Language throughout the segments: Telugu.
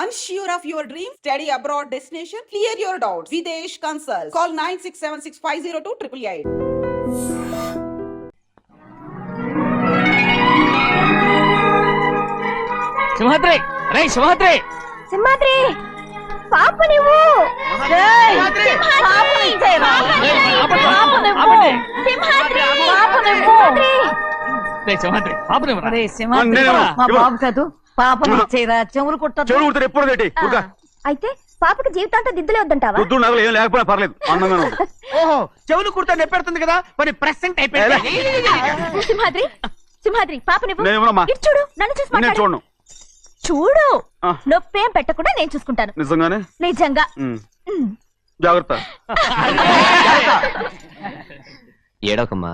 Unsure of your dream? Study abroad destination? Clear your doubts. Videsh Consult. Call 9676502888. Simhadri రే సింహాద్రి సింహాద్రి పాప నువ్వు సింహాద్రి పాపని మా బాబు కాదు పాపను ఇచ్చేరా చెవులు కుట్ట ఎప్పుడు అయితే పాపకి జీవితాంతం దిద్దులే వద్దంటావా ఏం లేకపోయినా పర్లేదు ఓహో చెవులు కుర్తా నెప్పెడుతుంది కదా మరి ప్రెసెంట్ అయిపోయింది. సింహాద్రి సింహాద్రి పాప నువ్వు నేనేమోనమ్మా? ఇటు చూడు నన్ను చూసి నేను మాట్లాడు. చూడను. చూడు నొప్పేం పెట్టకుండా నేను చూసుకుంటాను నిజంగానే నిజంగా జాగ్రత్త. ఏడవకమ్మా.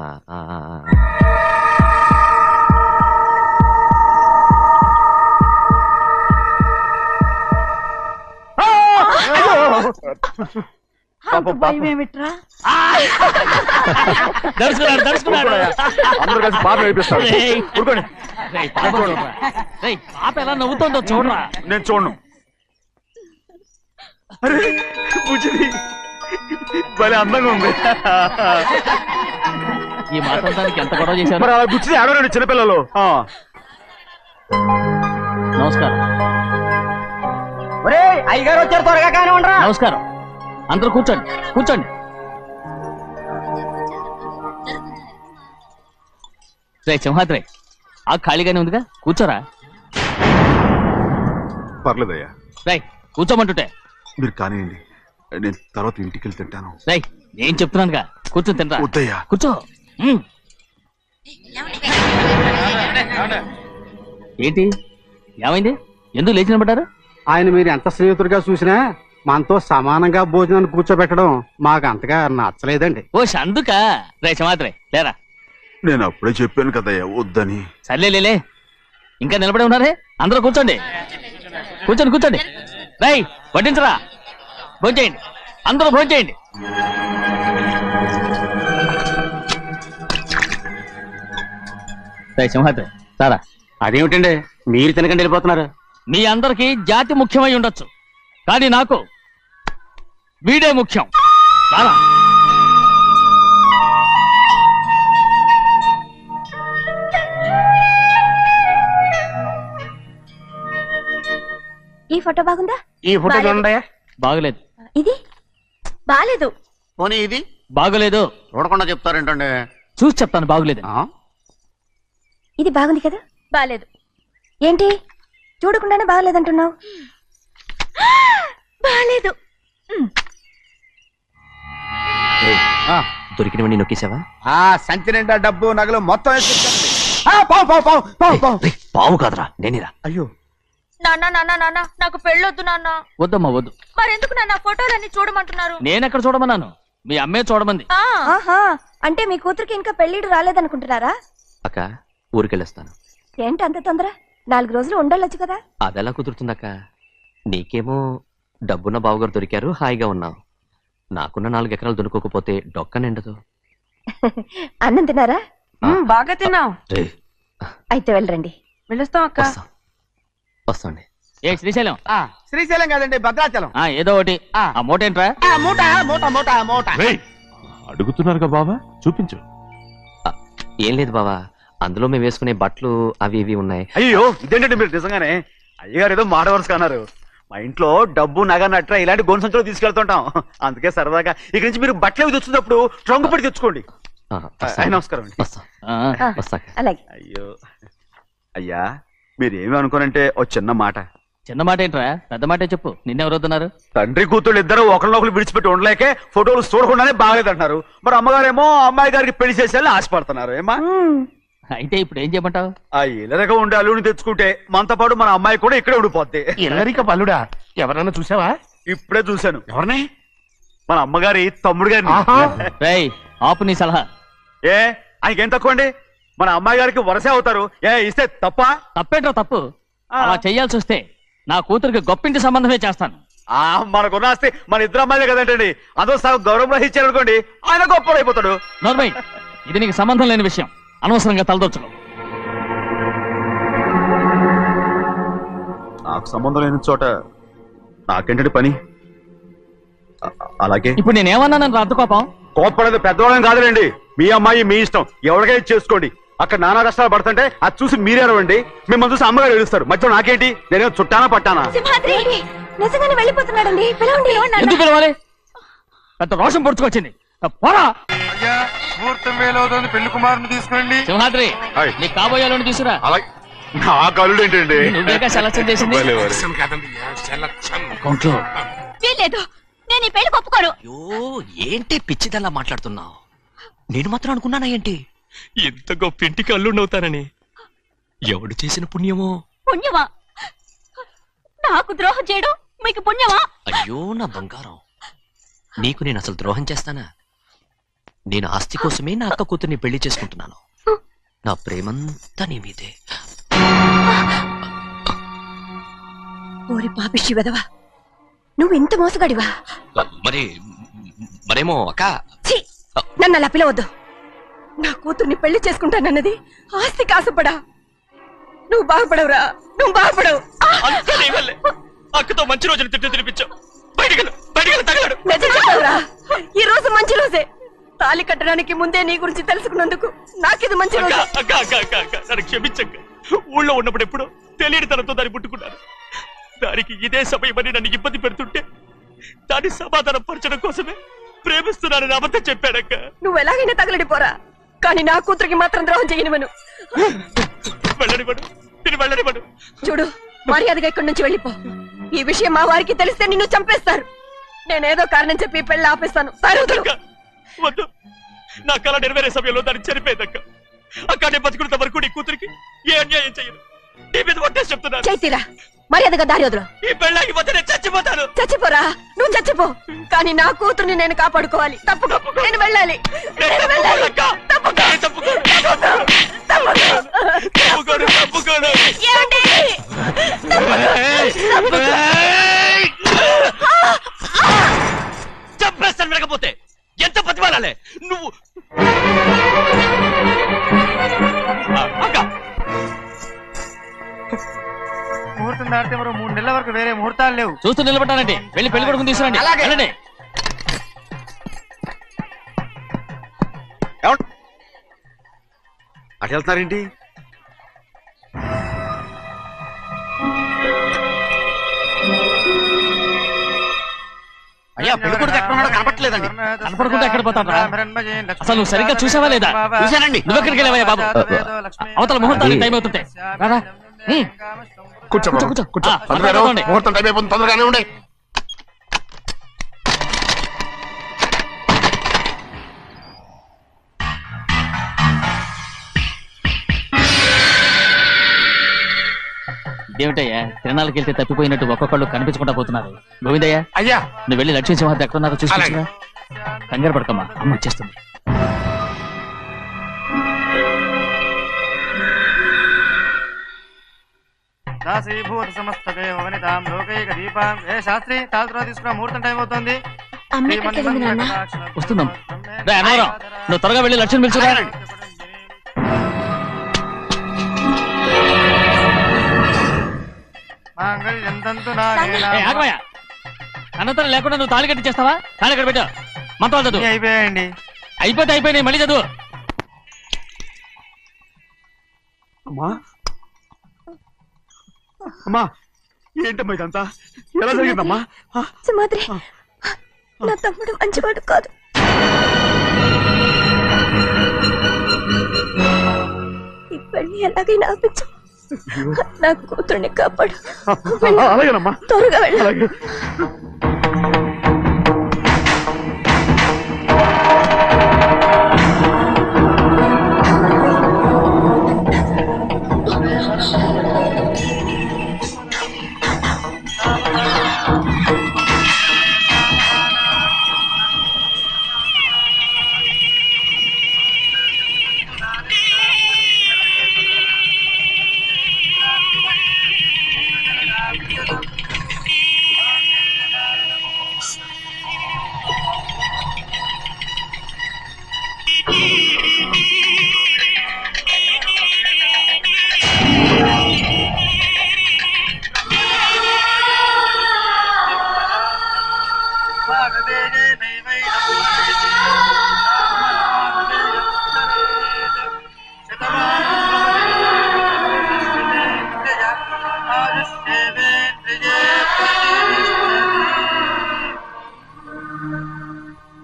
భయమేమిట్రా అందరూ కలిసి పాప ఏడిపిస్తారు. ఊరుకోండి. పాప ఎలా నవ్వుతుందో చూడరా. నేను చూడను. అరే బుజ్జిది భలే అందంగా ఉంది. ఈ మాట్లాడడానికి ఎంత గొడవ చేశారు. మరి అలా బుజ్జిది ఆడరండి చిన్నపిల్లలు. నమస్కారం. అయ్యగారు వచ్చారు త్వరగా కానీ ఉండరా. నమస్కారం. అందరూ కూర్చోండి కూర్చోండి. రే సింహాద్రి ఆ ఖాళీగానే ఉందిగా కూర్చోరా. పర్లేదయ్యా. రై కూర్చోమంటుంటే. మీరు కానివ్వండి, నేను తర్వాత ఇంటికి వెళ్ళి తింటాను. రై నేను చెప్తున్నానుగా కూర్చొని తింటా. వద్దయ్యా. కూర్చో. ఏంటి ఏమైంది ఎందుకు లేచి నిలబడ్డారు. ఆయన మీరు ఎంత స్నేహితుడిగా చూసినా మనతో సమానంగా భోజనాన్ని కూర్చోబెట్టడం మాకు అంతగా నచ్చలేదండి. ఓ అందుకా. రే సింహాద్రి లేరా. నేను అప్పుడే చెప్పాను కదయ్యా వద్దని. సర్లేలే ఇంకా నిలబడి ఉన్నారే. అందరూ కూర్చోండి కూర్చోండి కూర్చోండి. రై వడ్డించరా. భోంచేయండి అందరూ భోంచేయండి. రై సింహాద్రి సారా. అదేమిటండి మీరు తినకండి వెళ్ళిపోతున్నారు. మీ అందరికీ జాతి ముఖ్యమై ఉండొచ్చు కానీ నాకు వీడే ముఖ్యం. సారా ఈ ఫోటో బాగుందా. ఈ ఫోటో చూడండి. బాగలేదు. ఇది బాలేదు. పోనీ ఇది బాగలేదు. చూడకుండా చెప్తారేంటండి. చూసి చెప్తాను బాగలేదు. ఇది బాగుంది కదా. బాలేదు. ఏంటి చూడకుండానే బాగలేదంటున్నావు. బాలేదు. దొరికినవన్నీ నొక్కేసావా. సంచి నిండా డబ్బు నగలు మొత్తం పావు కాదురా నేనేరా. అయ్యో నాన్న నాన్న నాన్న నాకు పెళ్ళొద్దు నాన్న. వద్దమ్మా వద్దు. మరెందుకు నాన్న ఫోటోలన్నీ చూడమంటున్నారు. నేనెక్కడ చూడమన్నాను మీ అమ్మే చూడమంది. అంటే మీ కూతురికి ఇంకా పెళ్ళిడు రాలేదనుకుంటున్నారా. అక్క ఊరికెళ్ళొస్తాను. ఏంటి అంత తొందర. 4 రోజులు ఉండొచ్చు కదా. అదెలా కుదురుతుందక్క. నీకేమో డబ్బున్న బావగారు దొరికారు హాయిగా ఉన్నావు. నాకున్న 4 ఎకరాలు దొరకకపోతే డొక్క నిండదు. అన్నం తిన్నారా. బాగా తిన్నావు. అయితే వెళ్ళరండి. వెళ్ళొస్తాం అక్క. వస్తాండి. ఏ శ్రీశైలం. శ్రీశైలం కాదండి భద్రాచలం. ఏదో ఒకటి. ఆ మూట ఏంట్రా. మూట మూట మూట మూట. అడుగుతున్నారు బాబా చూపించు. ఏం లేదు బావా, అందులో మేము వేసుకునే బట్టలు అవి ఇవి ఉన్నాయి. అయ్యో ఇదేంటంటే మీరు నిజంగానే అయ్యగారు ఏదో మాడవర్స్ కన్నారు. మా ఇంట్లో డబ్బు నగ నట్ర ఇలాంటి గోను సంచులు తీసుకెళ్తుంటాం. అందుకే సరదాగా ఇక నుంచి మీరు బట్టలు అవి తెచ్చుకున్నప్పుడు ట్రంకు పెట్టి తెచ్చుకోండి. నమస్కారం అండి. అలాగే. అయ్యో అయ్యా మీరేమి అనుకోనంటే ఓ చిన్న మాట. చిన్న మాట ఏంట్రా పెద్ద మాటే చెప్పు. నిన్నెవరొద్దున్నారు. తండ్రి కూతుళ్ళు ఇద్దరు ఒకరినొకరు విడిచిపెట్టి ఉండలేకే ఫోటోలు చూడకుండానే బాగలేదంటున్నారు. మరి అమ్మగారేమో అమ్మాయి గారికి పెళ్లి చేసేయాలని ఆశపడుతున్నారు. ఏమా అయితే ఇప్పుడు ఏం చేయమంటావు. ఆ ఇల్లరిక ఉండే అల్లుడిని తెచ్చుకుంటే మనతో పాటు మన అమ్మాయి కూడా ఇక్కడే ఉండిపోద్ది. ఇల్లరిక పల్లుడా ఎవరన్నా చూసావా. ఇప్పుడే చూశాను. ఎవరిని. మన అమ్మగారి తమ్ముడు గారిని. రేయ్ ఆపు నీ సలహా. ఏ ఆయనకేం తక్కువ అండి. మన అమ్మాయి గారికి వరసే అవుతారు. ఏ ఇస్తే తప్ప. తప్పేంట్రా తప్పు. అలా చెయ్యాల్సి వస్తే నా కూతురికి గొప్పింటి సంబంధమే చేస్తాను. మనకున్న ఆస్తి మన ఇద్దరు అమ్మాయిలే కదంటండి. అదో సగం గౌరవం ఇచ్చారు అనుకోండి ఆయన గొప్పడు అయిపోతాడు. నోర్మై ఇది నీకు సంబంధం లేని విషయం. అనవసరంగా తలదొచ్చుకో. నాకు సంబంధం లేని చోట నాకేంటంటే పని అలాగే ఇప్పుడు నేనేమన్నాను రద్దు కోపం? కోప్పడేది పెద్దవాళ్ళం కాదులేండి. మీ అమ్మాయి మీ ఇష్టం, ఎవరికైనా చేసుకోండి. అక్కడ నానా కష్టాలు పడుతుంటే అది చూసి మీరే అరవండి. మిమ్మల్ని చూసి అమ్మగారు ఏడుస్తారు. మధ్యలో నాకేంటి? నేనేం చుట్టానా పట్టానా? నిజంగానే వెళ్ళిపోతున్నాడండి. పిలవండి. ఎందుకు పిలవాలి? పెద్ద రోషం పొడుచుకొచ్చింది. పోరా ముహూర్తం వేలవుతుంది, పెళ్లి కుమారుని తీసుకురండి. సింహాద్రి, నీ కాబోయేలోని తీసుకురా. అలాగే నా కళ్ళు ఏంటండి? నువ్వేగా సెలక్షన్ చేసింది. అకౌంట్లో వీల్లేదు, నేను ఈ పెళ్లి ఒప్పుకోను. అయ్యో ఏంటి పిచ్చిదల్లా మాట్లాడుతున్నావు? నేను మాత్రం అనుకున్నానా ఏంటి ఇంత గొప్ప ఇంటికి అల్లుండవుతానని? ఎవడు చేసిన పుణ్యమో? పుణ్యమా? నాకు ద్రోహం చేయడం మీకు పుణ్యమా? అయ్యో నా బంగారం, నీకు నేను అసలు ద్రోహం చేస్తానా? నేను ఆస్తి కోసమే నా అక్క కూతుర్ని పెళ్లి చేసుకుంటున్నాను. నా ప్రేమంతా నీ మీదే. ఓరి పాపిష్టి వెదవా, నువ్వు ఇంత మోసగాడివా? మరేమో అక్క. ఛీ, నన్ను అలా పిలవద్దు. నా కూతుర్ని పెళ్లి చేసుకుంటానన్నది ఆస్తి కాసపడా. నువ్వు బాగుపడవురా, నువ్వు బాగుపడవు. అక్కతో మంచి రోజులు తినిపించావు. బయటికి తగలడు. నిజం చెప్పవురా, ఈ రోజు మంచి రోజే. తాళి కట్టడానికి ముందే నీ గురించి తెలుసుకున్నందుకు నాకిది మంచి రోజు. నన్ను క్షమించక్క. ఊళ్ళో ఉన్నప్పుడు ఎప్పుడో తెలియని తనతో దాన్ని పుట్టుకున్నాను. దానికి ఇదే సమయమని నన్ను ఇబ్బంది పెడుతుంటే దాన్ని సమాధానం పరచడం కోసమే ప్రేమిస్తున్నానని అబద్ధం చెప్పాడక్క. నువ్వు ఎలాగైనా తగలడిపోరా, కానీ నా కూతురికి మాత్రం ద్రోహం చేయనివను. వెళ్ళనివ్వడు. చూడు, మర్యాదగా ఇక్కడి నుంచి వెళ్ళిపో. ఈ విషయం మా వారికి తెలిస్తే నిన్ను చంపేస్తారు. నేనేదో కారణం చెప్పి పెళ్లి ఆపేస్తాను. వద్దు, నా కళ నెరవేరే సమయంలో దాన్ని చనిపోయేదక్క. అక్కడే బతుకున్నంత వరకు నీ కూతురికి ఏ అన్యాయం చేయను. నీ మీద ఒట్టేసి చెప్తున్నాను. చైతీరా, మర్యాదగా దారి వదులు. ఈ పెళ్ళాకి పోతే నేను చచ్చిపోతాను. చచ్చిపోరా, నువ్వు చచ్చిపో, కానీ నా కూతుర్ని నేను కాపాడుకోవాలి. తప్పుకో, నేను వెళ్ళాలి. చంపేస్తాను. లేకపోతే ఎంత బతిమాలాలే నువ్వు? ముహూర్తం దాటితే మరో 3 నెలల వరకు వేరే ముహూర్తాలు లేవు. చూస్తూ నిలబడ్డానండి. వెళ్ళి పెళ్లి కొడుకుని తీసుకురండి. వెళ్ళండి. అటు వెళ్తున్నారేంటి? అయ్యా, పెళ్లి కొడుకు ఎక్కడ ఉన్నాడో కనపట్లేదండి. కనపడకుండా ఎక్కడ పోతాడ్రా? అసలు నువ్వు సరిగ్గా చూసావా లేదా? చూశానండి. నువ్వెక్కడికి వెళ్ళావయ్యా బాబు? అవతల ముహూర్తానికి టైం అవుతుంటే రారా. కూర్చో ముహూర్తం టైం అయిపోతుంది, తొందరగానే ఉండే. ఇదేమిటయ్యా, తిరణాలకు వెళ్తే తప్పిపోయినట్టు ఒక్కొక్కళ్ళు కనిపించకుండా పోతున్నారు. గోవిందయ్య, అయ్యా నువ్వు వెళ్ళి లక్ష్మీ సింహాద్రి ఎక్కడ ఉన్నారో చూసుకుంటున్నా. కంగారు పడకమ్మా, అమ్మ వచ్చేస్తుంది. దాసీభూత సమస్తదే వనితాం లోకైక దీపాం. ఏ శాస్త్రి, తాళతో తీసుకురా, ముహూర్తం టైం అవుతుంది. వస్తుందమ్మ. రే అన్నవరం, నువ్వు త్వరగా వెళ్ళి లక్ష్మణ్ పిలుచురా. అన్నతరం లేకుండా నువ్వు తాళి కట్టి చేస్తావా? తాళి ఎక్కడ పెట్టావు? మంత్రాలు చదువు. అయిపోయాయండి. అయిపోయినాయి, మళ్ళీ చదువు. అమ్మా అమ్మా, ఏంటమ్మా ఇదంతా? ఎలా జరిగిందమ్మా? సుమాద్రి, నా తమ్ముడు మంచివాడు కాదు. ఈ పెళ్లి ఎలాగైనా ఆపించు. నా కూతుర్ని కాపాడు. అలాగేనమ్మా, త్వరగా వెళ్ళాలి.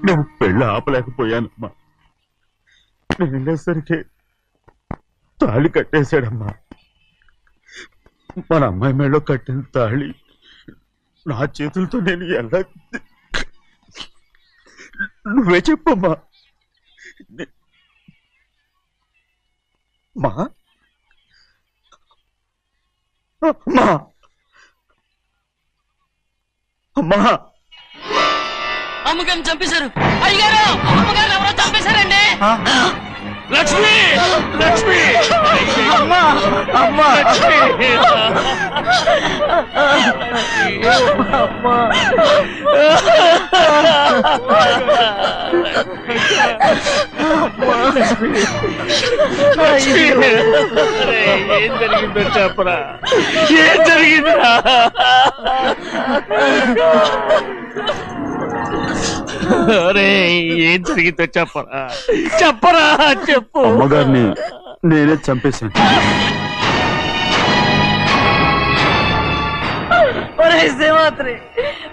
నేను పెళ్ళి ఆపలేకపోయానమ్మా. నేను వెళ్ళేసరికి తాళి కట్టేశాడమ్మా. మన అమ్మాయి మేడలో కట్టిన తాళి నా చేతులతో నేను ఎలా... నువ్వే చెప్పమ్మా. మా అమ్మా అమ్మా అమ్మగారిని చంపేశారు. అయ్యారు అమ్మగారు ఎవరో చంపేశారండి. లక్ష్మి లక్ష్మి అమ్మా అమ్మా ఏం జరిగిందో చెప్పరా? ఏం జరిగిందిరా? అరే ఏం జరిగిందో చెప్పరా? చెప్పరా? చెప్పు. అమ్మగారిని నేనే చంపేశాను. శ్రీమాత్రి,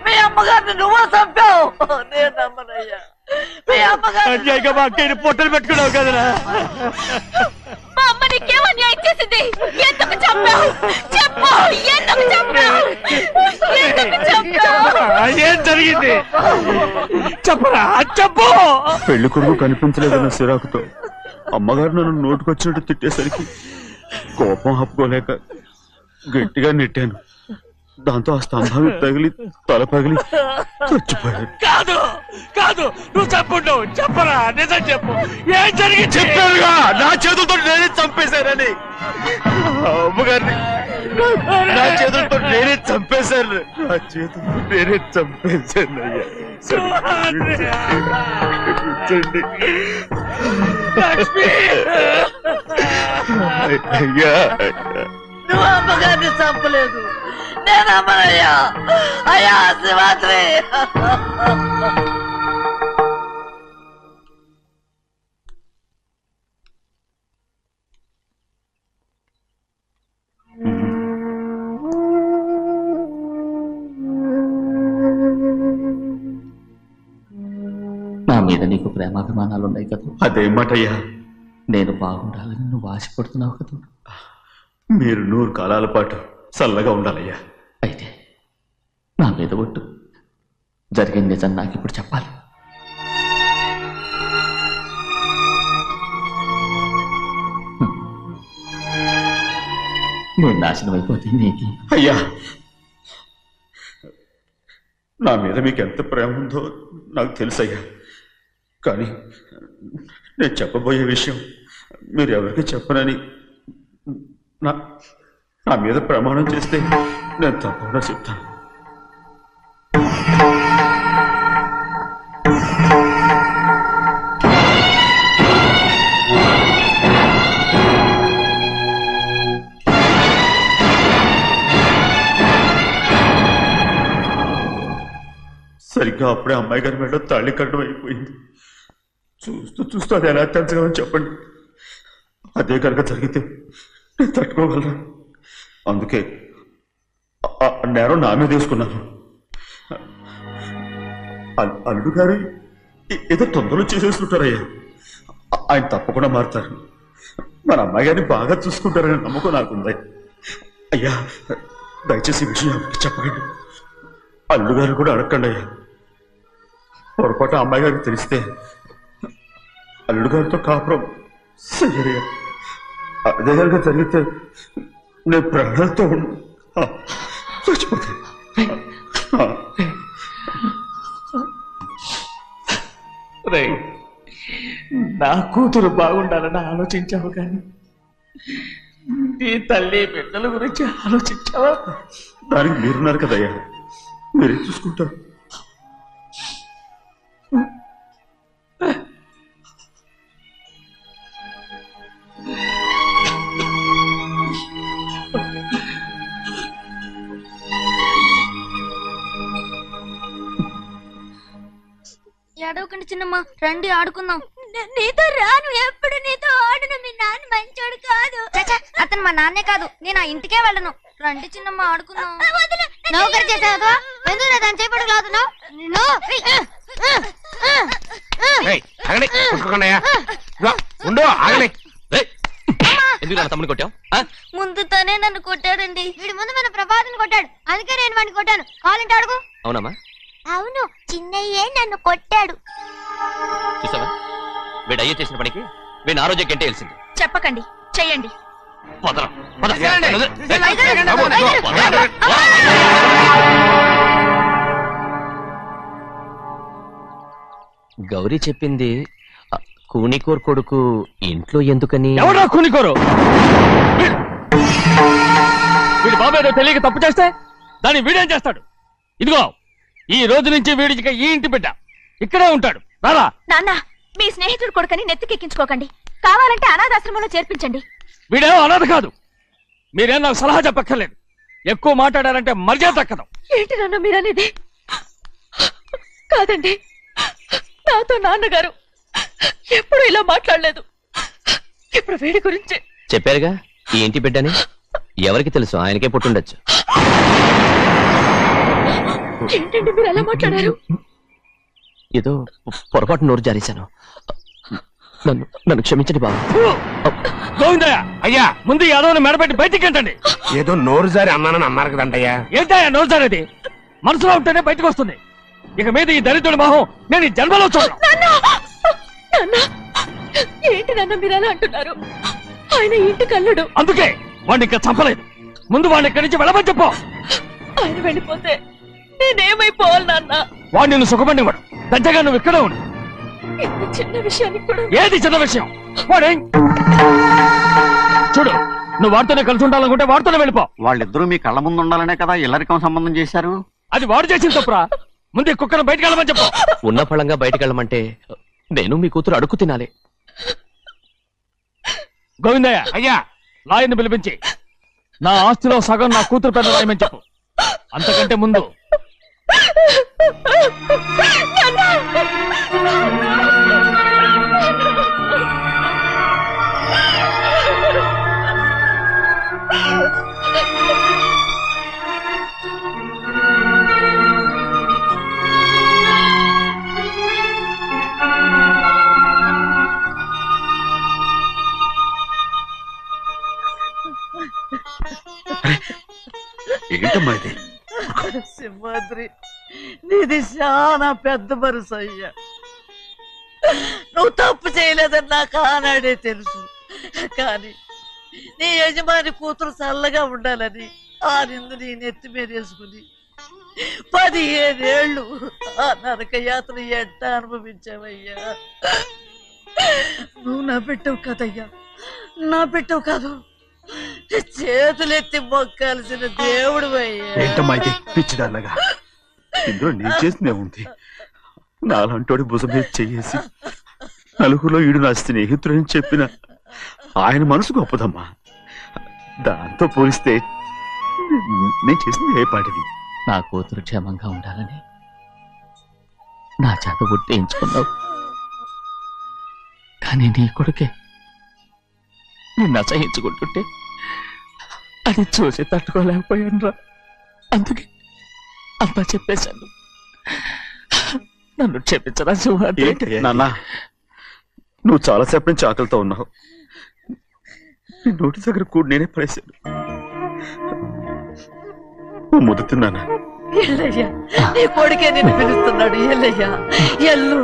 మీ అమ్మగారిని నువ్వు చంపావు. నేను నమ్మనయ్యా. మీ అమ్మగారు మా అక్కని పొట్టలు పెట్టుకున్నావు కదరా? మా అమ్మ నీకేం అన్యాయం చేసింది? ఎందుకు చంపావు? చెప్పు, ఎందుకు చంపావు? ఎందుకు చంపావు? ఏం జరిగింది చెప్పరా? చెప్పు. పెళ్లి కొడుకు కనిపించలేదన్న సిరాకుతో అమ్మగారు నన్ను నోటుకొచ్చినట్టు తిట్టేసరికి కోపం ఆపుకోలేక గట్టిగా నెట్టాను. దాంతో ఆ స్తంభాన్ని తగిలి తల పగిలి చచ్చిపోయాడు. కాదు కాదు, నువ్వు చంపుండవు. చెప్పరా? నిజం చెప్పు. ఏం జరిగింది? చెప్పానుగా, నా చేతులతో నేనే చంపేశానని. అమ్మగారిని నా చేతులతో నేనే చంపేశాను. నా చేతులతో నేనే చంపేశాను. అయ్యా నువ్వు అమ్మగారిని చంపలేదు. నేను అమ్మనయ్యా. అయ్యా శ్రీమాత్రి. నా మీద నీకు ప్రేమాభిమానాలు ఉన్నాయి కదా? అదేమాటయ్యా? నేను బాగుండాలని నువ్వు ఆశపడుతున్నావు కదా? మీరు 100 కాలాల పాటు చల్లగా ఉండాలయ్యా. అయితే నా మీద ఒట్టు. జరిగిన నిజం నాకు ఇప్పుడు చెప్పాలి. నేను నాశనం అయిపోతే నీకు... అయ్యా, నా మీద మీకు ఎంత ప్రేమ ఉందో నాకు తెలుసయ్యా. కానీ నేను చెప్పబోయే విషయం మీరు ఎవరికి చెప్పనని నా మీద ప్రమాణం చేస్తే నేను తప్పకుండా చెప్తాను. సరిగ్గా అప్పుడే అమ్మాయి గారి మెడలో తాళి కట్టడం అయిపోయింది. చూస్తూ చూస్తూ అది ఎలా తెంచగలని చెప్పండి. అదే కనుక జరిగితే నేను తట్టుకోగలరా? అందుకే నేరం నా మీద తీసుకున్నాను. అల్లుడు గారు ఏదో తొందరలో చేసేస్తుంటారయ్యా. ఆయన తప్పకుండా మారుతారు. మన అమ్మాయి గారిని బాగా చూసుకుంటారనే నమ్మకం నాకుంది. అయ్యా, దయచేసి ఈ విషయం ఎవరికి చెప్పకండి. అల్లుడు గారు కూడా అడగండి అయ్యా. పొరపాటు అమ్మాయి గారికి తెలిస్తే అల్లుడు గారితో కాపురం సయ్యరయ్యా. అదే కనుక జరిగితే నేను ప్రాణాలతో చచ్చిపోతాను. నా కూతురు బాగుండాలని ఆలోచించావు, కానీ నీ తల్లి బిడ్డల గురించి ఆలోచించావా? దానికి మీరున్నారు కదయ్యా, మీరేం చూసుకుంటారు? ఏడవకండి చిన్నమ్మ, రండి ఆడుకుందాం. నీతో రాను, ఎప్పుడు నీతో ఆడను. మీ నాన్న మంచోడు కాదు. అతను మా నాన్నే కాదు, నేను ఆ ఇంటికే వెళ్ళను. రండి చిన్నమ్మ ఆడుకుందాం. నౌకరి చేసావు ఎందుకు దాని చేపడు కాదు ఎందుకు తమ్ముని కొట్టావు? ముందు తనే నన్ను కొట్టాడండి. వీడి ముందు మన ప్రభాతం కొట్టాడు, అందుకే నేను వాడిని కొట్టాను. కావాలంటే అడుగు. అవునమ్మా? అవును, చిన్నయ్యే నన్ను కొట్టాడు. చూసావా, వీడు అయ్యే చేసిన పనికి వీడిని ఆ రోజే గంటే తెలిసింది. చెప్పకండి, చెయ్యండి. గౌరీ చెప్పింది కూనికోర్ కొడుకు ఇంట్లో ఎందుకని. ఎవడా కూనికోరు? వీడి బాబాయ్ తెలియక తప్పు చేస్తే దాన్ని వీడేం చేస్తాడు? ఇదిగో, ఈ రోజు నుంచి వీడికి ఈ ఇంటి బిడ్డ ఇక్కడే ఉంటాడు. రారా. నాన్న, మీ స్నేహితుడు కొడుకని నెత్తికెక్కించుకోకండి. కావాలంటే అనాథాశ్రమంలో చేర్పించండి. వీడేమో అనాథ కాదు. మీరేం నాకు సలహా చెప్పక్కర్లేదు. ఎక్కువ మాట్లాడారంటే మర్యాద దక్కదు. ఏంటి నాన్న మీరనేది? కాదండి, నాతో నాన్నగారు ఎప్పుడు ఇలా మాట్లాడలేదు. ఇప్పుడు వీడి గురించి చెప్పారుగా ఈ ఇంటి బిడ్డని. ఎవరికి తెలుసు, ఆయనకే పుట్టుండొచ్చు. ఏంటండి మీరు ఎలా మాట్లాడారు? ఏదో పొరపాటు నోరు జారేశాను. నన్ను క్షమించండి బాబు. గోవిందయ్య, అయ్యా ముందు యాదవ్ని మెడపెట్టి బయటికి ఏంటండి? ఏదో నోరు జారి అన్నానని అన్నారు కదంటయ్యా. ఏంటయ్యా నోరు జారేది? మనసులో ఉంటేనే బయటకు వస్తుంది. ఇక మీద ఈ దరిద్రుడి మొహం నేను ఈ జన్మలో చూడను. ఏంటి నాన్న మీరు ఎలా అంటున్నారు? ఆయన ఇంటి కల్లుడు. అందుకే వాడిని ఇంకా చంపలేదు. ముందు వాడిని ఇక్కడి నుంచి వెళ్ళమని చెప్పు. ఆయన వెళ్ళిపోతే నేనేమైపోవాలి నాన్న? వాడు నిన్ను సుఖపడివాడు. దంచగా నువ్వు ఇక్కడే ఉండు. ఇంత చిన్న విషయానికి కూడా. ఏది చిన్న విషయం? వాడే చూడు, నువ్వు వాడితోనే కలిసి ఉండాలనుకుంటే వాడితోనే వెళ్ళిపో. వాళ్ళిద్దరూ మీ కళ్ళ ముందు ఉండాలనే కదా ఇల్లరికం సంబంధం చేశారు. అది వాడు చేసిన తప్పురా. ముందు ఈ కుక్కను బయటకు వెళ్ళమని చెప్పు. ఉన్న ఫలంగా బయటకు వెళ్ళమంటే నేను మీ కూతురు అడుగు తినాలి. గోవిందయ్య, అయ్యా లాయర్ని పిలిపించి నా ఆస్తిలో సగం నా కూతురు పెద్ద రాయమని చెప్పు. అంతకంటే ముందు ఏంటమ్మా ఇది? సింహాద్రి, నీది చాలా పెద్ద మనసు అయ్యా. నువ్వు తప్పు చేయలేదని నాకు ఆనాడే తెలుసు. కానీ నీ యజమాని కూతురు చల్లగా ఉండాలని ఆ నిందు నీ నెత్తి మీద వేసుకుని 15 ఏళ్ళు ఆ నరక యాత్ర ఎట్ట అనుభవించావయ్యా. నువ్వు నా బిడ్డవు కదయ్యా, నా బిడ్డవు కాదు, చేతులెత్తి మొక్కాల్సిన దేవుడు అయ్యా. ఏంటమ్మా ఇది పిచ్చిదాన్నగా? ఇందులో నేను చేసిందే ఉంది. నాలంటోడి భుజం మీద చెయ్యేసి నలుగురిలో ఈడు నా స్నేహితుడని చెప్పిన ఆయన మనసు గొప్పదమ్మా. దాంతో పోలిస్తే నేను చేసింది ఏ పాటిది? నా కూతురు క్షేమంగా ఉండాలని నా చేత గుర్తించుకున్నావు. కానీ నీ కొడుకే నిన్ను అసహించుకుంటుంటే అది చూసి తట్టుకోలేకపోయాను రా. అందుకే అంతా చెప్పేశాను. నన్ను క్షమించరా సింహాద్రి. నాన్న, నువ్వు చాలాసేపు నుంచి ఆకలితో ఉన్నావు. నీ నోటి దగ్గర కూడా నేనే పడేశాను. నువ్వు ముద్దు తిన్నానా? ఎల్లయ్యా, నీ కొడుకే నిన్ను పిలుస్తున్నాడు. ఎల్లయ్యా, ఎల్లు.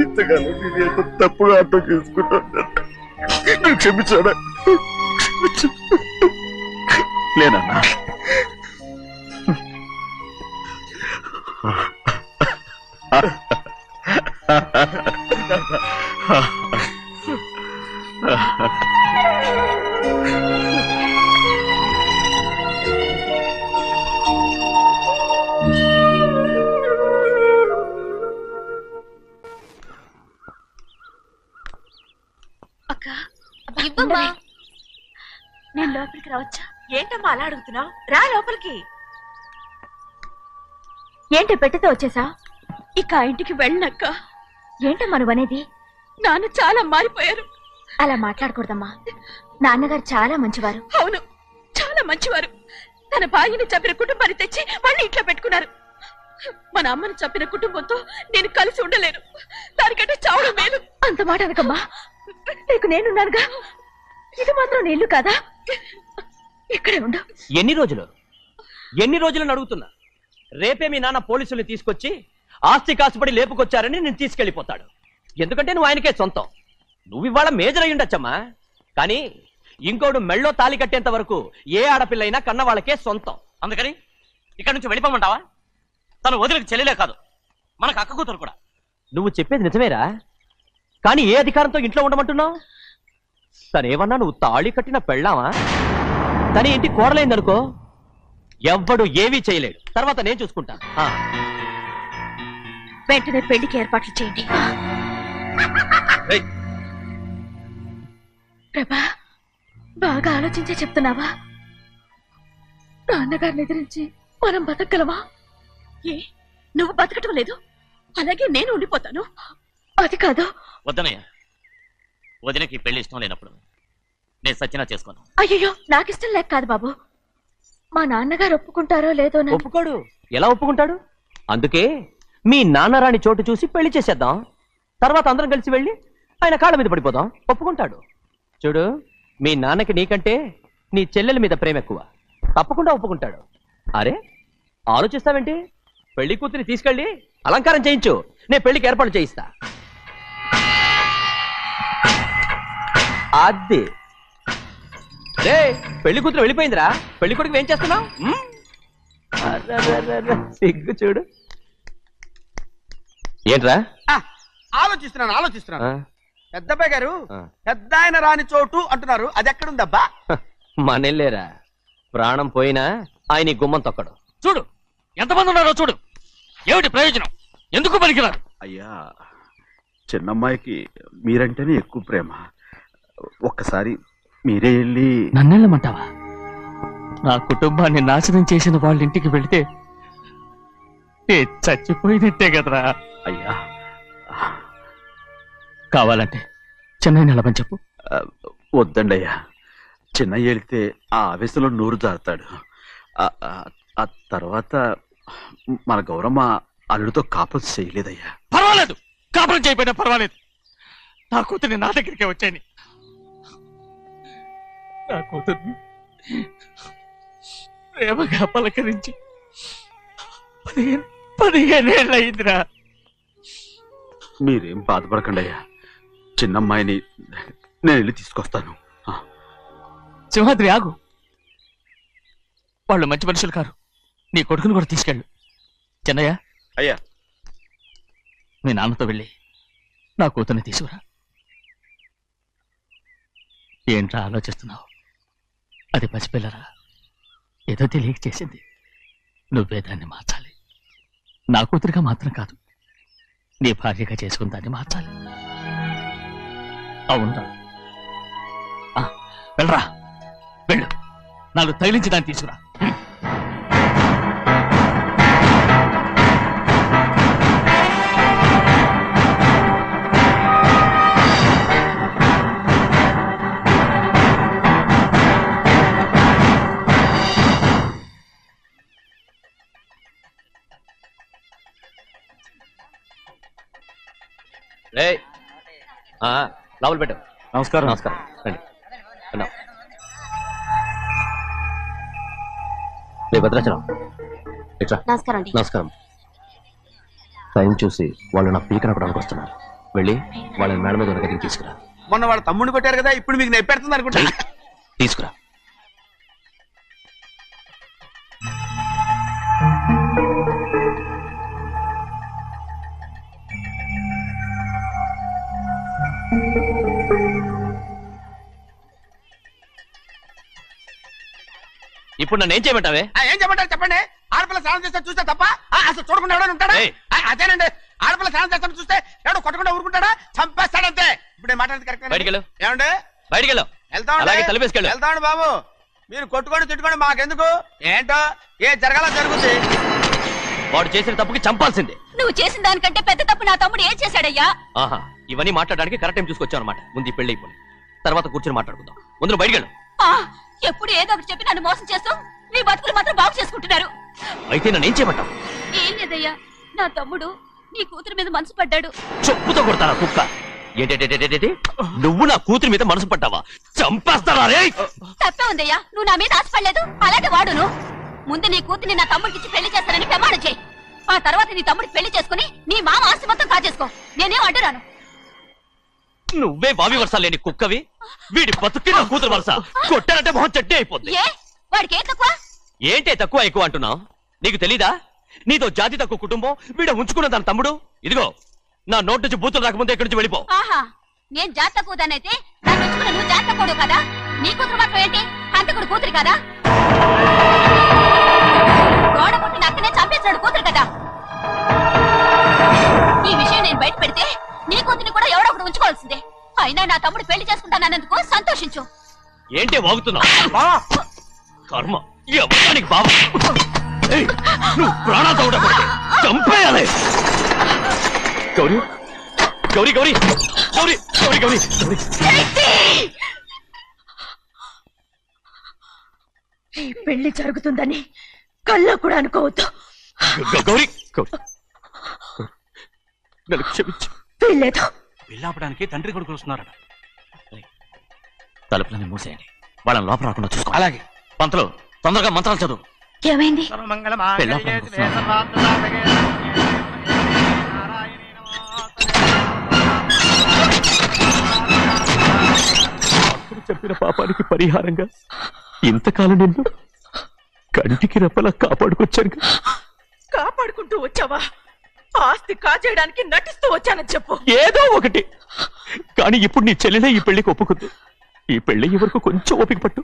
ఇంతకాలం నేను తప్పుడు అర్థం చేసుకుంటాను. క్షమించాడా? లేనన్నా, ఇవ్వమ్మా. నేను లోపలికి రావచ్చా? ఏంటమ్మా అలా అడుగుతున్నావు? రా లోపలికి. ఏంటి పెట్టితే వచ్చేసా? ఇక ఆ ఇంటికి వెళ్ళనక్క. ఏంటమ్మా నువ్వు అనేది? నాన్న చాలా మారిపోయారు. అలా మాట్లాడకూడదమ్మా. నాన్నగారు చాలా మంచివారు. అవును, చాలా మంచివారు. తన భార్యని చంపిన కుటుంబాన్ని తెచ్చి మళ్ళీ ఇంట్లో పెట్టుకున్నారు. మన అమ్మని చంపిన కుటుంబంతో నేను కలిసి ఉండలేను. దానికంటే చావడం మేలు. అంత మాట అనకమ్మా. నీకు నేనున్నానుగా. ఇది మాత్రం నీ ఇల్లు కాదా? ఇక్కడే ఉండు. ఎన్ని రోజులను అడుగుతున్నా. రేపే మీ నాన్న పోలీసుల్ని తీసుకొచ్చి ఆస్తి కాసుపడి లేపుకొచ్చారని నేను తీసుకెళ్లిపోతాడు. ఎందుకంటే నువ్వు ఆయనకే సొంతం. నువ్వు ఇవాళ మేజర్ అయి ఉండొచ్చమ్మా, కానీ ఇంకోడు మెళ్ళో తాలి కట్టేంత వరకు ఏ ఆడపిల్లైనా కన్న వాళ్ళకే సొంతం. అందుకని ఇక్కడి నుంచి వెళ్ళిపోమంటావా? తను వదిలికి చెల్లెలే కాదు, మనకు అక్క కూతురు కూడా. నువ్వు చెప్పేది నిజమేరా, కానీ ఏ అధికారంతో ఇంట్లో ఉండమంటున్నావు? తనేమన్నా నువ్వు తాళి కట్టిన పెళ్ళావా? తన ఇంటి కోడలైందనుకో, ఎవ్వడు ఏవీ చేయలేడు. తర్వాత నేను చూసుకుంటా. వెంటనే పెళ్లికి ఏర్పాట్లు చేయండి. ప్రభా, బాగా ఆలోచించే చెప్తున్నావా? నాన్నగారిని ఎదిరించి మనం బతకగలవా? ఏ, నువ్వు బతకటం లేదు, అలాగే నేను ఉండిపోతాను. అది కాదు. వద్దనయ్య, వదినకి పెళ్లి ఇష్టం లేనప్పుడు నేను సచ్చినా చేసుకోను. అయ్యో, నాకిష్టం లేక కాదు బాబు. మా నాన్నగారు ఒప్పుకుంటారో లేదో. ఒప్పుకోడు. ఎలా ఒప్పుకుంటాడు? అందుకే మీ నాన్నరాని చోటు చూసి పెళ్లి చేసేద్దాం. తర్వాత అందరం కలిసి వెళ్ళి ఆయన కాళ్ళ మీద పడిపోదాం. ఒప్పుకుంటాడు. చూడు, మీ నాన్నకి నీకంటే నీ చెల్లెల మీద ప్రేమ ఎక్కువ. తప్పకుండా ఒప్పుకుంటాడు. అరే, ఆలోచిస్తావేంటి? పెళ్లి కూతురి తీసుకెళ్ళి అలంకారం చేయించు, నేను పెళ్లికి ఏర్పాటు చేయిస్తా. అది రే, పెళ్లి కూతురు వెళ్ళిపోయిందిరా. పెళ్లి కొడుకు ఏం చేస్తున్నావు? సిగ్గు చూడు. ఏంట్రా? ఆలోచిస్తున్నాను. పెద్దబ్బాయి గారు, పెద్ద ఆయన రాని చోటు అంటున్నారు, అది ఎక్కడుందబ్బా? మనెళ్ళేరా, ప్రాణం పోయినా ఆయన గుమ్మం తొక్కడు. చూడు ఎంతమంది ఉన్నారో చూడు. ఏమిటి ప్రయోజనం? ఎందుకు పనికిరారు? అయ్యా, చిన్నమ్మాయికి మీరంటేనే ఎక్కువ ప్రేమ. ఒక్కసారి మీరే వెళ్ళి. నన్నెళ్ళమంటావా? నా కుటుంబాన్ని నాశనం చేసిన వాళ్ళ ఇంటికి వెళితే చచ్చిపోయినట్టే కదరా. అయ్యా, కావాలంటే చెన్నై నిలబని చెప్పు. వద్దండి అయ్యా, చిన్నయ్య వెళితే ఆ ఆవేశంలో నూరు జారుతాడు. ఆ తర్వాత మన గౌరమ్మ అల్లుడితో కాపురం చేయలేదయ్యా. పర్వాలేదు, కాపురం చేయకపోయినా పర్వాలేదు. నా కూతుర్ని నా దగ్గరికే వచ్చాయని. నా కూతుర్ని ప్రేమగా పలకరించి 15 ఏళ్ళు అయిందిరా. మీరేం బాధపడకండి అయ్యా, చిన్నమ్మాయిని నేను వెళ్ళి తీసుకొస్తాను. సింహాద్రి ఆగు. వాళ్ళు మంచి మనుషులు కారు. నీ కొడుకుని కూడా తీసుకెళ్ళు. చెన్నయ్య, అయ్యా, మీ నాన్నతో వెళ్ళి నా కూతుర్ని తీసుకురా. ఏంట్రా ఆలోచిస్తున్నావు? అది పసిపిల్లరా, ఏదో తెలియక చేసింది. నువ్వే దాన్ని మార్చాలి. నా కూతురిగా మాత్రం కాదు, నీ భార్యగా చేసుకుని దాన్ని మార్చాలి. అవునరా, వెళ్ళరా, వెళ్ళు. నాలుగు తగిలించి దాన్ని తీసుకురా. లోపల పెట్టు. నమస్కారం. నమస్కారం. రండి. భద్రాచలం ఇట్రా. నమస్కారం. నమస్కారం. టైం చూసి వాళ్ళు నా పీక నప్పడానికి వస్తున్నారు. వెళ్ళి వాళ్ళని మేడం మీద దగ్గరికి తీసుకురా. మొన్న వాళ్ళ తమ్ముడిని కొట్టారు కదా, ఇప్పుడు మీకు నెప్పెడుతుంది అనుకుంటా. తీసుకురా. ఇప్పుడు నన్ను ఏం చేయమంటావే? ఏం చెప్పంటారు చెప్పండి. ఆడపిల్ల స్నానం చేస్తే చూస్తే తప్ప అసలు చూడకుండా ఎవడైనా ఉంటాడా? అదేనండి, ఆడపిల్ల స్నానం చేస్తాను చూస్తే ఎవడు కొట్టకుండా ఊరుకుంటాడా? చంపేస్తాడంతే. ఇప్పుడు నేను మాట్లాడేది కరెక్ట్. బయటికెళ్ళు. ఏమండి? బయటికెళ్ళు. అలాగే తలపేసుకెళ్ళు. వెళ్తామండి బాబు. మీరు కొట్టుకొని తిట్టుకోండి, మాకెందుకు? ఏంటో ఏ జరగాల జరుగుతుంది. వాడు చేసిన తప్పుకి చంపాల్సిందే. నువ్వు చేసిన దానికంటే పెద్ద తప్పు నా తమ్ముడు ఏం చేశాడయ్యా? ఆహా, ఇవన్నీ మాట్లాడడానికి కరెక్ట్ టైం చూసుకొచ్చావు అనమాట. ముందు ఈ పెళ్లి అయిపోయి తర్వాత కూర్చొని మాట్లాడుకుందాం. ముందు బయటికెళ్ళు. ఎప్పుడు ఏదో ఒకటి చెప్పి నన్ను మోసం చేస్తూ మీ బతుకులు మాత్రం బాగు చేసుకుంటున్నారు. అయితే నన్ను ఏం చేయమంటావు? ఏం లేదయ్యా, నా తమ్ముడు నీ కూతురు మీద మనసు పడ్డాడు. చెప్పుతో కొడతారా కుక్క? ఏంటంటే నువ్వు నా కూతురి మీద మనసు పడ్డావా? చంపేస్తారా? తప్పే ఉందయ్యా, నువ్వు నా మీద ఆశపడలేదు, అలాగే వాడును. ముందు నీ కూతుర్ని నా తమ్ముడికి పెళ్లి చేస్తానని ప్రమాణం చేయి. ఆ తర్వాత నీ తమ్ముడికి పెళ్లి చేసుకుని నీ మామ ఆస్తి మొత్తం కాజేసుకో. నేనేం అడ్డురాను. నువ్వే బావి వరుస లేని కుక్కవి. వీడి బతుక్కి నా కూతురు వరుస. కొట్టానంటే మొహం చెడ్డే అయిపోద్ది. వాడికి ఏం తక్కువ? ఏంటే తక్కువ ఎక్కువ అంటున్నావు? నీకు తెలీదా? నీతో జాతి తక్కువ కుటుంబం వీడ ఉంచుకున్న దాని తమ్ముడు. ఇదిగో నా నోటి నుంచి బూతులు రాకముందే ఇక్కడి నుంచి వెళ్ళిపో. ఆహా, నేను జాతి తక్కువ దానైతే దాన్ని ఉంచుకున్న నువ్వు జాతి తక్కువ కదా. నీ కూతురు మాత్రం ఏంటి, హంతకుడు కూతురు కదా. గోడ పుట్టిన అక్కనే చంపేశాడు కూతురు కదా. ఈ విషయం నేను బయట పెడితే నీ కూతురిని కూడా ఎవడో ఒకటి ఉంచుకోవాల్సిందే. అయినా నా తమ్ముడు పెళ్లి చేసుకుంటానన్నందుకు సంతోషించు. ఏంటి వాగుతున్నావు? కర్మ ఎవరికి బాబా. నువ్వు ప్రాణాలతో ఉండకూడదు, చంపేయాలి. గౌరీ గౌరీ గౌరీ గౌరీ గౌరీ గౌరీ ఈ పెళ్లి జరుగుతుందని కల్లో కూడా అనుకోవద్దు. గౌరీ గౌరీ నన్ను క్షమించు. వీల్లేదు. పెళ్ళాపడానికి తండ్రి కొడుకులు వస్తున్నారట. తలుపులని మూసేయండి, వాళ్ళని లోపల రాకుండా చూసుకో. అలాగే. పంతులు తొందరగా మంత్రాలు చదువు. ఏమైంది? చెప్పిన పాపానికి పరిహారంగా ఇంతకాలం నిన్ను కంటికి రెప్పలా కాపాడుకొచ్చాను. కాపాడుకుంటూ వచ్చావా? ఆస్తి కాజేయడానికి నటిస్తూ వచ్చానని చెప్పు. ఏదో ఒకటి. కానీ ఇప్పుడు నీ చెల్లెలే ఈ పెళ్లికి ఒప్పుకుంది. ఈ పెళ్లి వరకు కొంచెం ఓపిక పట్టు.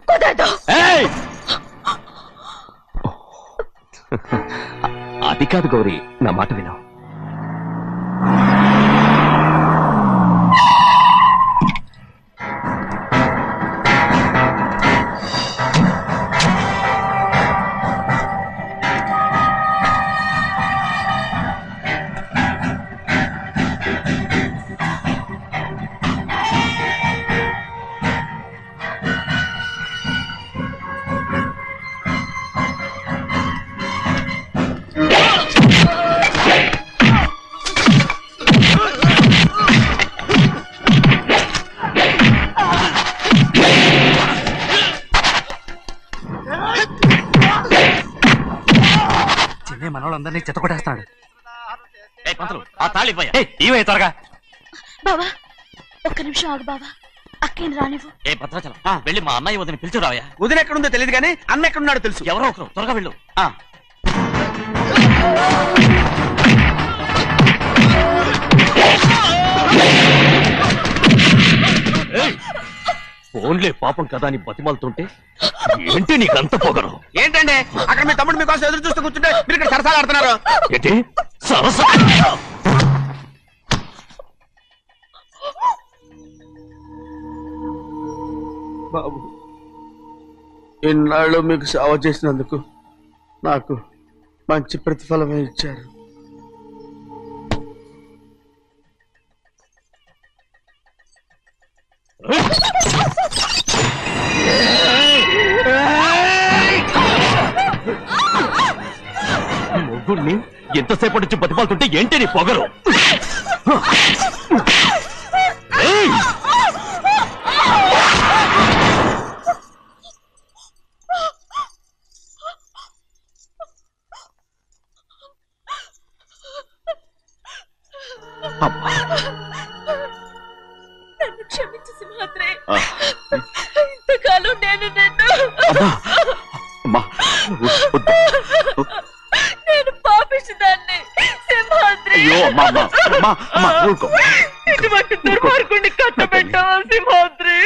అది కాదు గౌరీ, నా మాట విను. మనోళ్ళందరినీ చెత్తకొట్టేస్తాడు. ఆ తాళి ఇవే త్వరగా. బావా ఒక్క నిమిషం ఆగు బావా, అక్కేం రానివ్వు. ఏ భద్రాచలం వెళ్ళి మా అన్నయ్య వదిన పిలిచి రావయ్యా. వదిన ఎక్కడుందో తెలియదు కానీ అన్న ఎక్కడున్నాడో తెలుసు. ఎవరో ఒకరు త్వరగా వెళ్ళు. ఫోన్లే పాపం కదా అని బతిమాలుతుంటే ఏంటి నీకంత పొగరు? ఏంటండి అక్కడ మీ తమ్ముడు మీకోసం ఎదురు చూస్తూ కూర్చుంటే మీరు ఇక్కడ సరసాలు ఆడుతున్నారు. ఏంటి సరసా? బాబు, ఇన్నాళ్ళు మీకు సేవ చేసినందుకు నాకు మంచి ప్రతిఫలమే ఇచ్చారు. మొగుడిని ఎంతసేపటి నుంచి బతిమాలుతుంటే ఏంటి నీ పొగరు? నన్ను క్షమించు సింహాద్రి. ఇంతకాలం నేను నిన్ను నేను పాపిస్తుందాన్ని సింహాద్రి. ఇటువంటి దుర్మార్గుడిని కట్టబెట్టావా సింహాద్రి?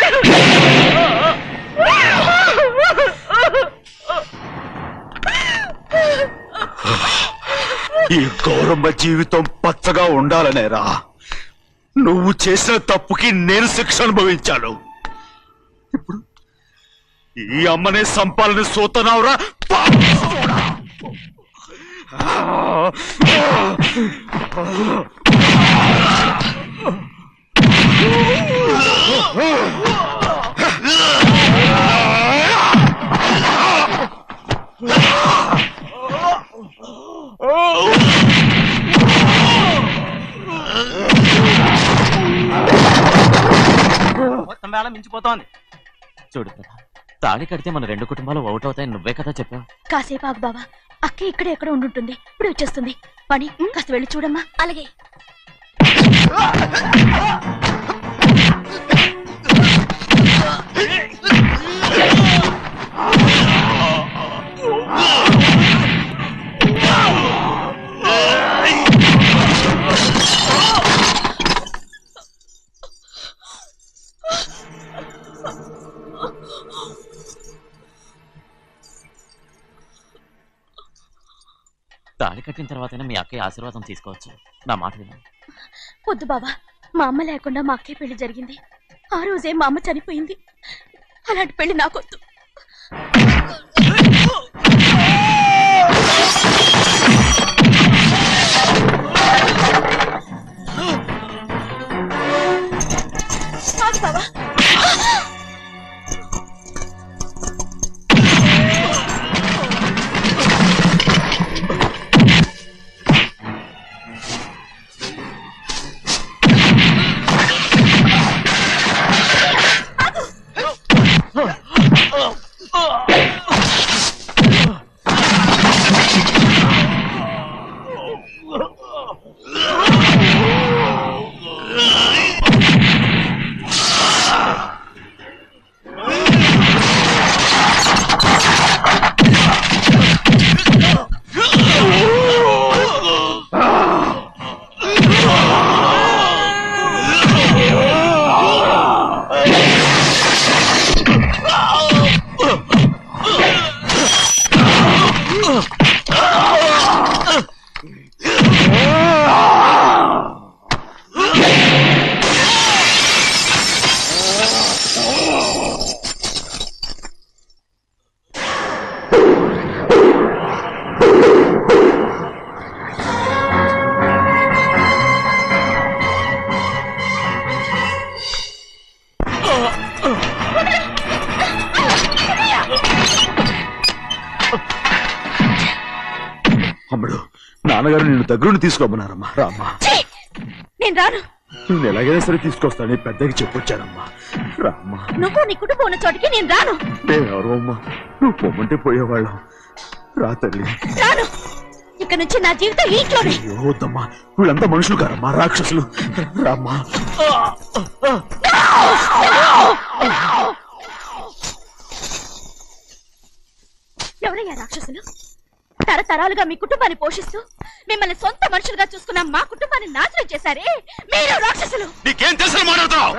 ఈ గౌరమ్మ జీవితం పచ్చగా ఉండాలనేరా నువ్వు చేసిన తప్పుకి నేను శిక్ష అనుభవించాను. ఇప్పుడు ఈ అమ్మనే సంపాలని సోతనావురా. మొత్తం వేళ మించిపోతోంది. చూడు కదా, తాళి కడితే మన రెండు కుటుంబాలు ఒకటి అవుతాయని నువ్వే కదా చెప్పావు. కాసేపు ఆగు బావా, అక్క ఇక్కడే ఎక్కడ ఉండుంటుంది, ఇప్పుడు వచ్చేస్తుంది. పని కాస్త వెళ్ళి చూడమ్మా. అలాగే. తాళి కట్టిన తర్వాతైనా మీ అక్కయ్య ఆశీర్వాదం తీసుకోవచ్చు. నా మాట విను. వద్దు బావా, మా అమ్మ లేకుండా మా అక్కయ్య పెళ్లి జరిగింది. ఆ రోజే మా అమ్మ చనిపోయింది. అలాంటి పెళ్లి నాకొద్దు. బావా, అమ్ముడు, నాన్నగారు నిన్ను దగ్గరుండి తీసుకోమన్నారమ్మా. రామ్మా. నేను రాను. నువ్వు ఎలాగైనా సరే తీసుకొస్తానని పెద్దకి చెప్పొచ్చానమ్మా. రామ్మా. నువ్వు నీ కుటుంబం ఉన్న చోటికి నేను రాను. నేనెవరో అమ్మా, నువ్వు పొమ్మంటే పోయేవాళ్ళం. రా తల్లి. రాను. ఇక్కడ నుంచి నా జీవితం ఈ ఇంట్లోనే. అయ్యో వద్దమ్మా, వీళ్ళంతా మనుషులు కారమ్మా, రాక్షసులు. రామ్మా. ఎవరయ్యా రాక్షసులు? తరతరాలుగా మీ కుటుంబాన్ని పోషిస్తూ మిమ్మల్ని సొంత మనుషులుగా చూసుకున్న మా కుటుంబాన్ని నాశనం చేశారే మీరు రాక్షసులు. నీకేం తెలుసు మాట్లాడుతున్నావు?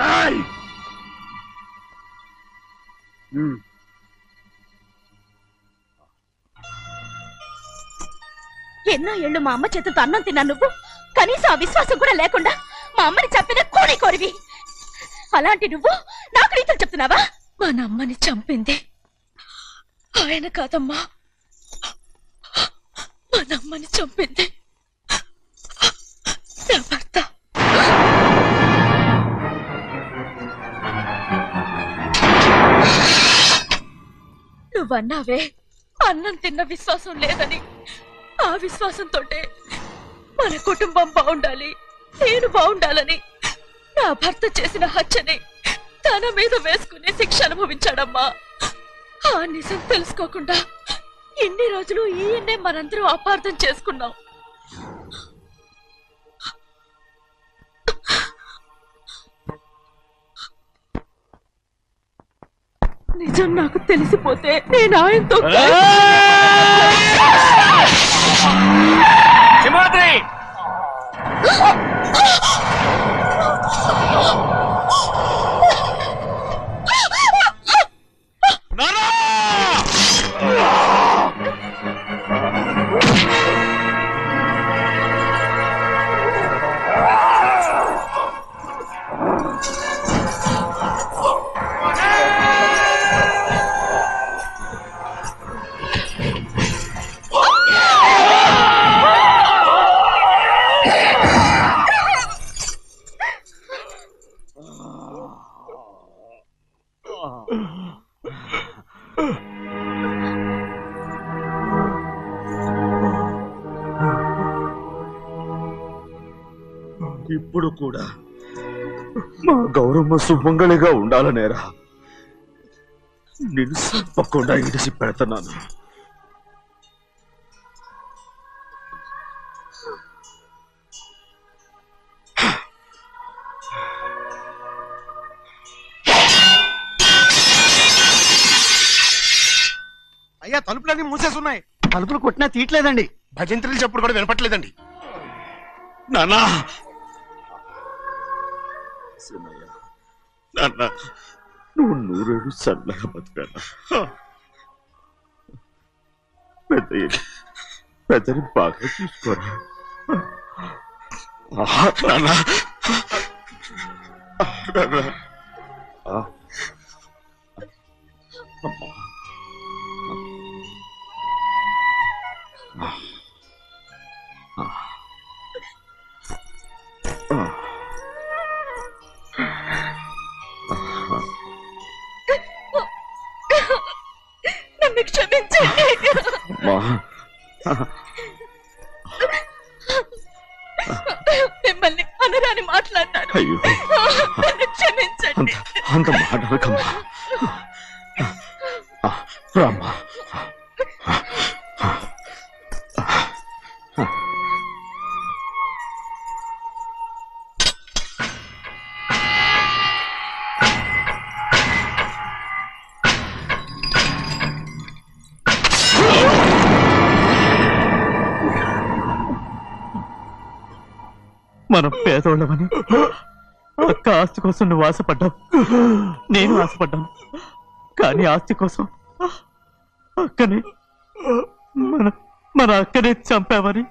ఎన్నో ఏళ్ళు మా అమ్మ చేతులతో అన్నం తిన్నా నువ్వు కనీసం ఆ విశ్వాసం కూడా లేకుండా మా అమ్మని చంపిన కోడి కోరివి. అలాంటి నువ్వు నాకు రీతులు చెప్తున్నావా? మా అమ్మని చంపింది ఆయన కాదమ్మా, మా అమ్మని చంపింది నా భర్త. నువ్వన్నావే అన్నం తిన్న విశ్వాసం లేదని. ఆ విశ్వాసంతోటే మన కుటుంబం బాగుండాలి, నేను బాగుండాలని నా భర్త చేసిన హత్యని తన మీద వేసుకుని శిక్ష అనుభవించాడమ్మా. ఆ నిజం తెలుసుకోకుండా ఇన్ని రోజులు ఈయన్నే మనందరం అపార్థం చేసుకున్నాం. నిజం నాకు తెలిసిపోతే నేను ఆయనతో ఇప్పుడు కూడా మా గౌరమ్మ సుమంగళిగా ఉండాలనేరా నేను తప్పకుండా ఇడిసి పెడుతున్నాను. అయ్యా తలుపులన్నీ మూసేసున్నాయి. తలుపులు కొట్టినా తీయట్లేదండి. భజంత్రులు చెప్పుడు కూడా వినపట్లేదండి. నాన్నా నాన్న నువ్వు 100 ఏళ్ళు చల్లగా బతికాను. పెద్దని బాగా చూసుకోరా నాన్న. నన్ను క్షమించండి. మిమ్మల్ని అనరాని మాట్లాడినాను. అయ్యో నన్ను క్షమించండి. అంత మాటలకమ్మా. రామ్మా. మనం పేదోళ్ళమని అక్క ఆస్తి కోసం నువ్వు ఆశపడ్డావు, నేను ఆశపడ్డాను. కానీ ఆస్తి కోసం అక్కనే మన అక్కనే చంపావని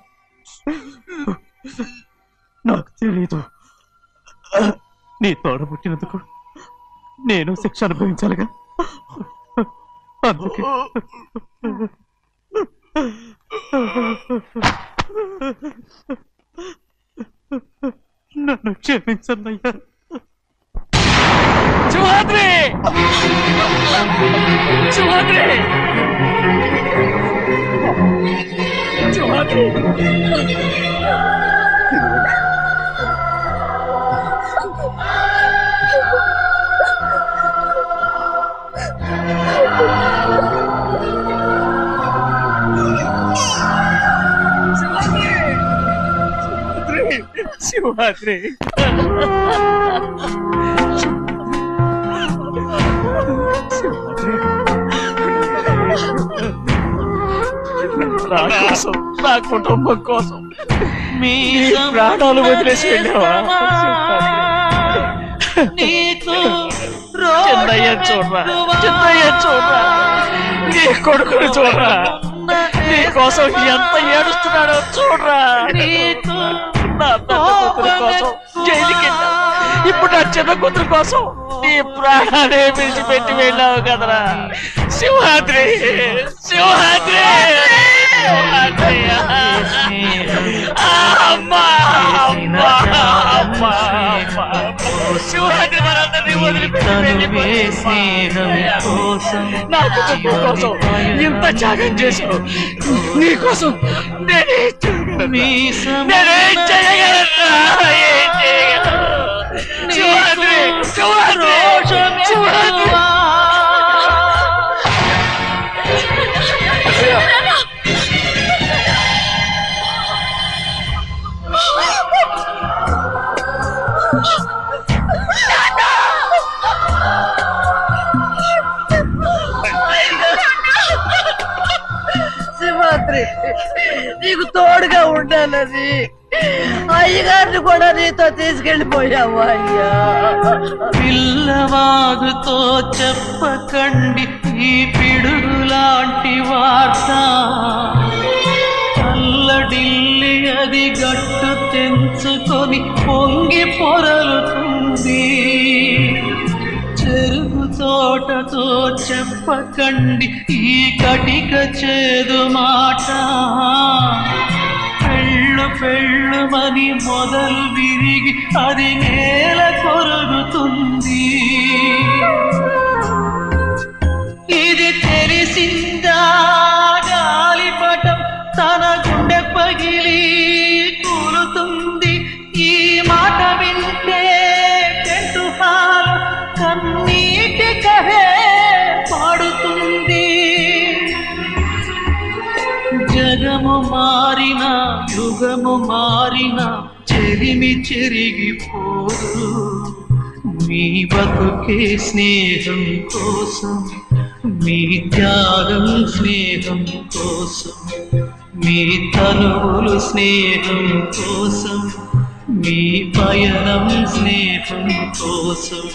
నాకు తెలీదు. నీ తోడ పుట్టినందుకు నేను శిక్ష అనుభవించాలిగా. అందుకే నన్ను క్షమించన్నయ్యా. శివాద్రి శివాద్రి శివాద్రి శివాద్రి నా కోసం, నా కుటుంబం కోసం మీ ప్రాణాలు వదిలేసి వెళ్ళావా? చిన్నయ్య చూడరా, చిన్నయ్య చూడరా, నీ కొడుకుని చూడరా, నీ కోసం ఎంత ఏడుస్తున్నాడో చూడరా. నా పెద్ద కూతురు కోసం జైలుకి వెళ్ళావు, ఇప్పుడు నా చిన్న కూతురు కోసం నీ ప్రాణాలే విడిచిపెట్టి వెళ్ళావు కదరా. శివాద్రి శివాద్రి అమ్మా అమ్మా అమ్మా శివాద్రి మనందరినీ వదిలిపెట్టి నా కుటుంబం కోసం ఇంత త్యాగం చేశావు. నీ కోసం నేనేం చేయగలను? శివాద్రి శివాద్రి శివాద్రి శివాద్రి, నీకు తోడుగా ఉండాలని అయ్యగారిని కూడా నీతో తీసుకెళ్ళిపోయావు. అయ్యా పిల్లవాగుతో చెప్పకండి ఈ పిడుగులాంటి వార్త, చల్లడిల్లి అది గట్టు తెంచుకొని పొంగి పొరలుతుంది. చెరుకు తోటతో చెప్పకండి ఈ కటిక చేదు మాట, పెళ్ళు పెళ్ళుమని మొదలు విరిగి అది నేల కొరుగుతుంది. ఇది తెలిసిందా గాలిపటం తన గుండె పగిలి కూలుతుంది. ఈ మాట మారిన చెరిమి చెరిగిపోదు మీ బతుకే స్నేహం కోసం మీ త్యాగం స్నేహం కోసం మీ తనువులు స్నేహం కోసం మీ పయనం స్నేహం కోసం